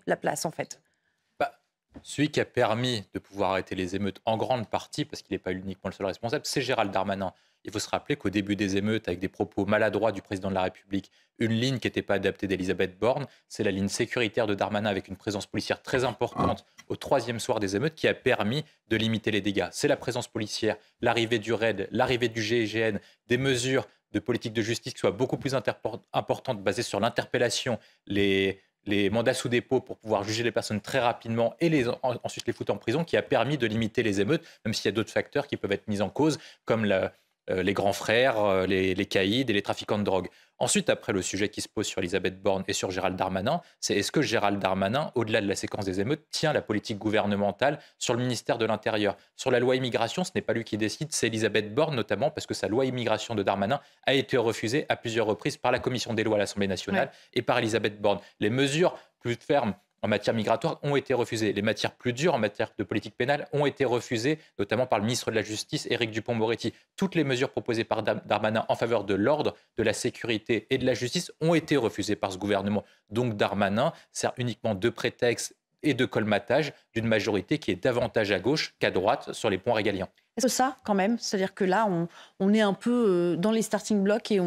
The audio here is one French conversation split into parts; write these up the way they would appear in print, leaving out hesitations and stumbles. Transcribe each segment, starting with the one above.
la place, en fait? Bah, celui qui a permis de pouvoir arrêter les émeutes en grande partie, parce qu'il n'est pas uniquement le seul responsable, c'est Gérald Darmanin. Il faut se rappeler qu'au début des émeutes, avec des propos maladroits du président de la République, une ligne qui n'était pas adaptée d'Elisabeth Borne, c'est la ligne sécuritaire de Darmanin avec une présence policière très importante au troisième soir des émeutes qui a permis de limiter les dégâts. C'est la présence policière, l'arrivée du RAID, l'arrivée du GIGN, des mesures de politique de justice qui soient beaucoup plus importantes, basées sur l'interpellation, les mandats sous dépôt pour pouvoir juger les personnes très rapidement et ensuite les foutre en prison, qui a permis de limiter les émeutes, même s'il y a d'autres facteurs qui peuvent être mis en cause, comme les grands frères, les caïds et les trafiquants de drogue. Ensuite, après, le sujet qui se pose sur Elisabeth Borne et sur Gérald Darmanin, c'est est-ce que Gérald Darmanin, au-delà de la séquence des émeutes, tient la politique gouvernementale sur le ministère de l'Intérieur? Sur la loi immigration, ce n'est pas lui qui décide, c'est Elisabeth Borne notamment, parce que sa loi immigration de Darmanin a été refusée à plusieurs reprises par la commission des lois à l'Assemblée nationale et par Elisabeth Borne. Les mesures plus fermes en matière migratoire ont été refusées. Les matières plus dures en matière de politique pénale ont été refusées, notamment par le ministre de la Justice, Éric Dupond-Moretti. Toutes les mesures proposées par Darmanin en faveur de l'ordre, de la sécurité et de la justice ont été refusées par ce gouvernement. Donc Darmanin sert uniquement de prétexte et de colmatage d'une majorité qui est davantage à gauche qu'à droite sur les points régaliens. Est-ce que ça, quand même, c'est-à-dire que là, on est un peu dans les starting blocks et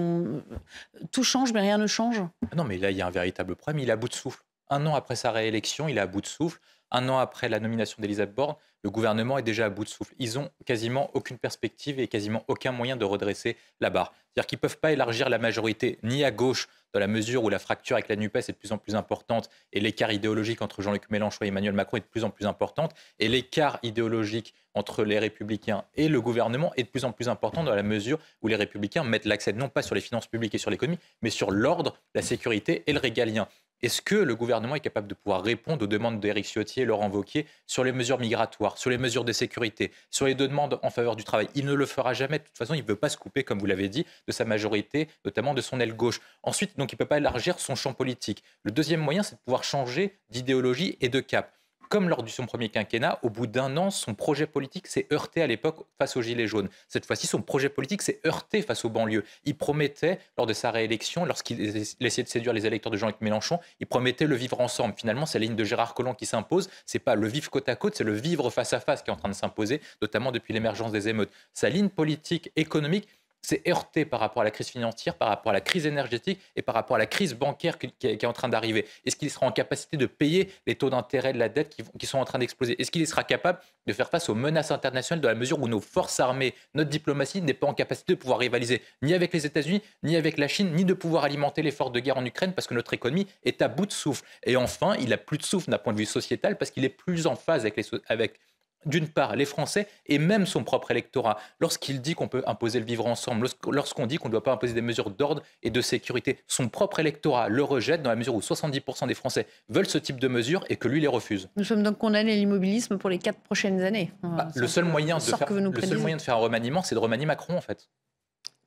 tout change, mais rien ne change? Non, mais là, il y a un véritable problème. Il est à bout de souffle. Un an après sa réélection, il est à bout de souffle. Un an après la nomination d'Elisabeth Borne, le gouvernement est déjà à bout de souffle. Ils n'ont quasiment aucune perspective et quasiment aucun moyen de redresser la barre. C'est-à-dire qu'ils ne peuvent pas élargir la majorité ni à gauche, dans la mesure où la fracture avec la NUPES est de plus en plus importante et l'écart idéologique entre Jean-Luc Mélenchon et Emmanuel Macron est de plus en plus importante. Et l'écart idéologique entre les Républicains et le gouvernement est de plus en plus important dans la mesure où les Républicains mettent l'accent non pas sur les finances publiques et sur l'économie, mais sur l'ordre, la sécurité et le régalien. Est-ce que le gouvernement est capable de pouvoir répondre aux demandes d'Éric Ciotti et Laurent Wauquiez sur les mesures migratoires, sur les mesures de sécurité, sur les demandes en faveur du travail? Il ne le fera jamais. De toute façon, il ne veut pas se couper, comme vous l'avez dit, de sa majorité, notamment de son aile gauche. Ensuite, donc, il ne peut pas élargir son champ politique. Le deuxième moyen, c'est de pouvoir changer d'idéologie et de cap. Comme lors de son premier quinquennat, au bout d'un an, son projet politique s'est heurté à l'époque face aux Gilets jaunes. Cette fois-ci, son projet politique s'est heurté face aux banlieues. Il promettait, lors de sa réélection, lorsqu'il essayait de séduire les électeurs de Jean-Luc Mélenchon, il promettait le vivre ensemble. Finalement, c'est la ligne de Gérard Collomb qui s'impose. Ce n'est pas le vivre côte à côte, c'est le vivre face à face qui est en train de s'imposer, notamment depuis l'émergence des émeutes. Sa ligne politique économique s'est heurté par rapport à la crise financière, par rapport à la crise énergétique et par rapport à la crise bancaire qui est en train d'arriver. Est-ce qu'il sera en capacité de payer les taux d'intérêt de la dette qui sont en train d'exploser? Est-ce qu'il sera capable de faire face aux menaces internationales dans la mesure où nos forces armées, notre diplomatie n'est pas en capacité de pouvoir rivaliser ni avec les États-Unis, ni avec la Chine, ni de pouvoir alimenter l'effort de guerre en Ukraine parce que notre économie est à bout de souffle? Et enfin, il n'a plus de souffle d'un point de vue sociétal parce qu'il est plus en phase avec d'une part, les Français et même son propre électorat. Lorsqu'il dit qu'on peut imposer le vivre ensemble, lorsqu'on dit qu'on ne doit pas imposer des mesures d'ordre et de sécurité, son propre électorat le rejette dans la mesure où 70% des Français veulent ce type de mesures et que lui les refuse. Nous sommes donc condamnés à l'immobilisme pour les 4 prochaines années. Le seul moyen de faire un remaniement, c'est de remanier Macron, en fait.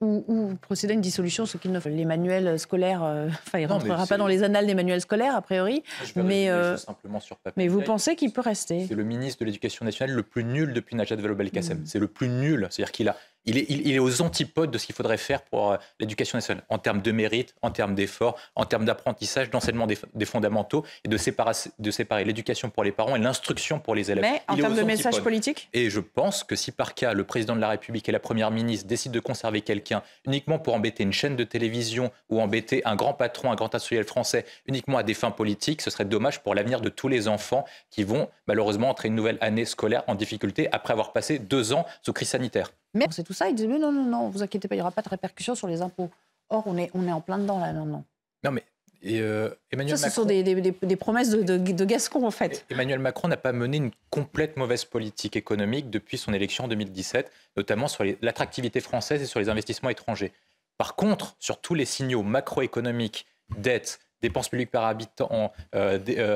Ou procéder à une dissolution, ce qui ne fait les manuels scolaires. Il ne rentrera pas dans les annales des manuels scolaires, a priori. Simplement sur papier. Mais vous pensez qu'il peut rester? C'est le ministre de l'Éducation nationale le plus nul depuis Najat Vallaud-Belkacem. C'est le plus nul. C'est-à-dire il est aux antipodes de ce qu'il faudrait faire pour l'éducation nationale, en termes de mérite, en termes d'effort, en termes d'apprentissage, d'enseignement des fondamentaux, et de séparer l'éducation pour les parents et l'instruction pour les élèves. Mais en termes de message politique? Et je pense que si par cas, le président de la République et la première ministre décident de conserver quelqu'un uniquement pour embêter une chaîne de télévision ou embêter un grand patron, un grand industriel français, uniquement à des fins politiques, ce serait dommage pour l'avenir de tous les enfants qui vont malheureusement entrer une nouvelle année scolaire en difficulté après avoir passé 2 ans sous crise sanitaire. Mais c'est tout ça, ils disent mais non, vous inquiétez pas, il n'y aura pas de répercussions sur les impôts. Or, on est en plein dedans là, non. Non mais Emmanuel ça, ce Macron, sont des promesses de Gascon en fait. Emmanuel Macron n'a pas mené une complète mauvaise politique économique depuis son élection en 2017, notamment sur l'attractivité française et sur les investissements étrangers. Par contre, sur tous les signaux macroéconomiques, dette, dépenses publiques par habitant,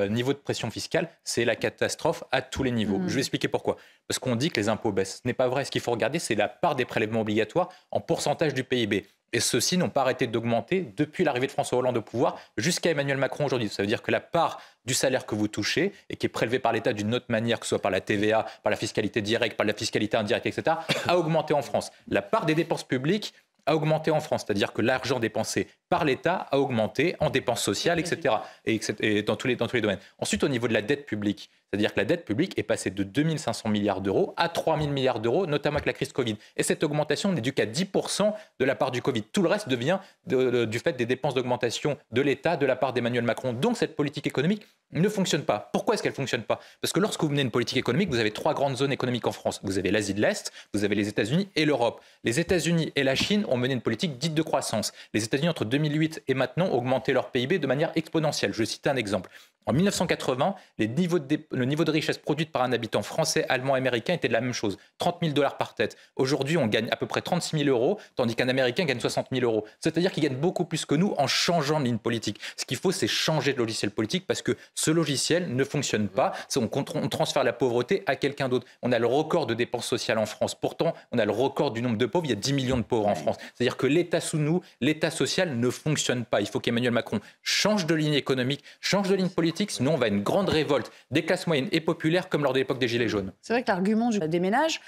niveau de pression fiscale, c'est la catastrophe à tous les niveaux. Je vais expliquer pourquoi. Parce qu'on dit que les impôts baissent. Ce n'est pas vrai. Ce qu'il faut regarder, c'est la part des prélèvements obligatoires en pourcentage du PIB. Et ceux-ci n'ont pas arrêté d'augmenter depuis l'arrivée de François Hollande au pouvoir jusqu'à Emmanuel Macron aujourd'hui. Ça veut dire que la part du salaire que vous touchez et qui est prélevée par l'État d'une autre manière, que ce soit par la TVA, par la fiscalité directe, par la fiscalité indirecte, etc., a augmenté en France. La part des dépenses publiques a augmenté en France, c'est-à-dire que l'argent dépensé par l'État a augmenté en dépenses sociales, etc. Et dans tous les domaines. Ensuite, au niveau de la dette publique, c'est-à-dire que la dette publique est passée de 2 500 milliards d'euros à 3 000 milliards d'euros, notamment avec la crise Covid. Et cette augmentation n'est due qu'à 10% de la part du Covid. Tout le reste devient du fait des dépenses d'augmentation de l'État, de la part d'Emmanuel Macron. Donc cette politique économique ne fonctionne pas. Pourquoi est-ce qu'elle ne fonctionne pas? Parce que lorsque vous menez une politique économique, vous avez 3 grandes zones économiques en France. Vous avez l'Asie de l'Est, vous avez les États-Unis et l'Europe. Les États-Unis et la Chine ont mené une politique dite de croissance. Les États-Unis, entre 2008 et maintenant, ont augmenté leur PIB de manière exponentielle. Je vais citer un exemple. En 1980, le niveau de richesse produite par un habitant français, allemand, américain était de la même chose, 30 000 $ par tête. Aujourd'hui, on gagne à peu près 36 000 euros, tandis qu'un Américain gagne 60 000 euros. C'est-à-dire qu'il gagne beaucoup plus que nous en changeant de ligne politique. Ce qu'il faut, c'est changer de logiciel politique parce que ce logiciel ne fonctionne pas. On transfère la pauvreté à quelqu'un d'autre. On a le record de dépenses sociales en France. Pourtant, on a le record du nombre de pauvres. Il y a 10 millions de pauvres en France. C'est-à-dire que l'État sous nous, l'État social ne fonctionne pas. Il faut qu'Emmanuel Macron change de ligne économique, change de ligne politique. Sinon, on va à une grande révolte des classes moyennes et populaires comme lors de l'époque des Gilets jaunes. C'est vrai que l'argument des ménages,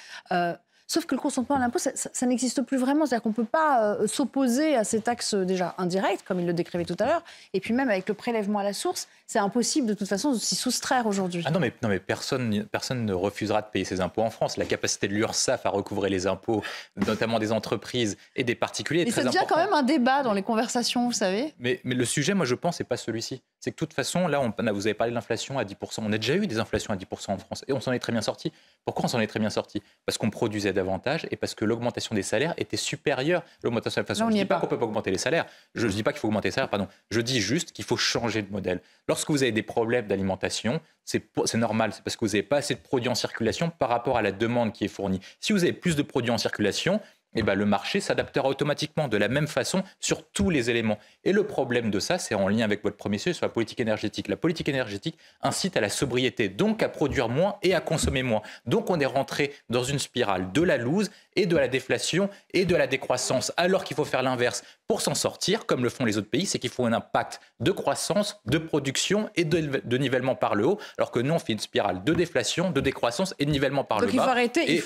sauf que le consentement à l'impôt, ça n'existe plus vraiment. C'est-à-dire qu'on ne peut pas s'opposer à ces taxes déjà indirectes, comme il le décrivait tout à l'heure, et puis même avec le prélèvement à la source, c'est impossible de toute façon de s'y soustraire aujourd'hui. Ah non, mais personne ne refusera de payer ses impôts en France. La capacité de l'URSSAF à recouvrer les impôts, notamment des entreprises et des particuliers, est très importante. Mais ça devient quand même un débat dans les conversations, vous savez. Mais le sujet, moi je pense, c'est pas celui-ci. C'est que de toute façon, là, vous avez parlé de l'inflation à 10%. On a déjà eu des inflations à 10% en France et on s'en est très bien sorti. Pourquoi on s'en est très bien sorti? Parce qu'on produisait davantage et parce que l'augmentation des salaires était supérieure à l'augmentation de l'inflation. Je ne dis pas qu'on ne peut pas augmenter les salaires. Je ne dis pas qu'il faut augmenter les salaires, pardon. Je dis juste qu'il faut changer de modèle. Lorsque vous avez des problèmes d'alimentation, c'est normal. C'est parce que vous n'avez pas assez de produits en circulation par rapport à la demande qui est fournie. Si vous avez plus de produits en circulation, eh ben, le marché s'adaptera automatiquement de la même façon sur tous les éléments. Et le problème de ça, c'est en lien avec votre premier sujet sur la politique énergétique. La politique énergétique incite à la sobriété, donc à produire moins et à consommer moins. Donc on est rentré dans une spirale de la loose et de la déflation et de la décroissance, alors qu'il faut faire l'inverse. Pour s'en sortir, comme le font les autres pays, c'est qu'il faut un impact de croissance, de production et de nivellement par le haut, alors que nous, on fait une spirale de déflation, de décroissance et de nivellement par le bas. Donc il faut arrêter.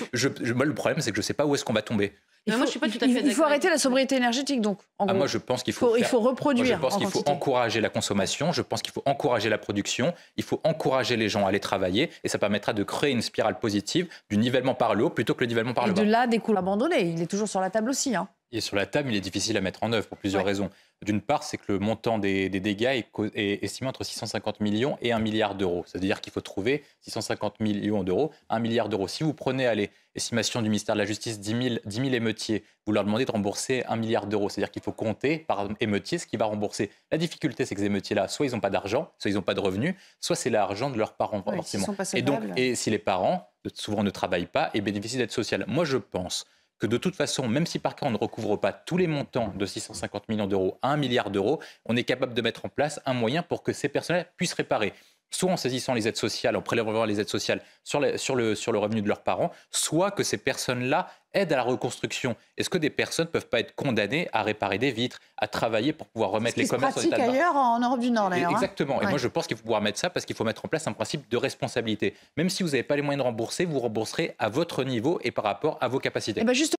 Moi, le problème, c'est que je ne sais pas où est-ce qu'on va tomber. Il faut arrêter la sobriété énergétique, donc. Moi, je pense qu'il faut, il faut reproduire. Moi, je pense qu'il faut encourager la consommation, je pense qu'il faut encourager la production, il faut encourager les gens à aller travailler, et ça permettra de créer une spirale positive du nivellement par le haut plutôt que le nivellement par le bas. Et de là, des coûts abandonnés, il est toujours sur la table aussi. Il est sur la table, il est difficile à mettre en œuvre pour plusieurs raisons. D'une part, c'est que le montant des dégâts est estimé entre 650 millions et 1 milliard d'euros. C'est-à-dire qu'il faut trouver 650 millions d'euros, 1 milliard d'euros. Si vous prenez, estimation du ministère de la Justice, 10 000 émeutiers, vous leur demandez de rembourser 1 milliard d'euros. C'est-à-dire qu'il faut compter par émeutier ce qui va rembourser. La difficulté, c'est que ces émeutiers-là, soit ils n'ont pas d'argent, soit ils n'ont pas de revenus, soit c'est l'argent de leurs parents, forcément. Et si les parents, souvent ne travaillent pas et bénéficient d'aide sociale. Moi, je pense que de toute façon, même si par cas on ne recouvre pas tous les montants de 650 millions d'euros à 1 milliard d'euros, on est capable de mettre en place un moyen pour que ces personnels puissent réparer. Soit en saisissant les aides sociales, en prélevant les aides sociales sur le revenu de leurs parents, soit que ces personnes-là aident à la reconstruction. Est-ce que des personnes ne peuvent pas être condamnées à réparer des vitres, à travailler pour pouvoir remettre les commerces sur l'état de marche? C'est pratique ailleurs, en Europe du Nord, d'ailleurs. Exactement. Et moi, je pense qu'il faut pouvoir mettre ça parce qu'il faut mettre en place un principe de responsabilité. Même si vous n'avez pas les moyens de rembourser, vous rembourserez à votre niveau et par rapport à vos capacités.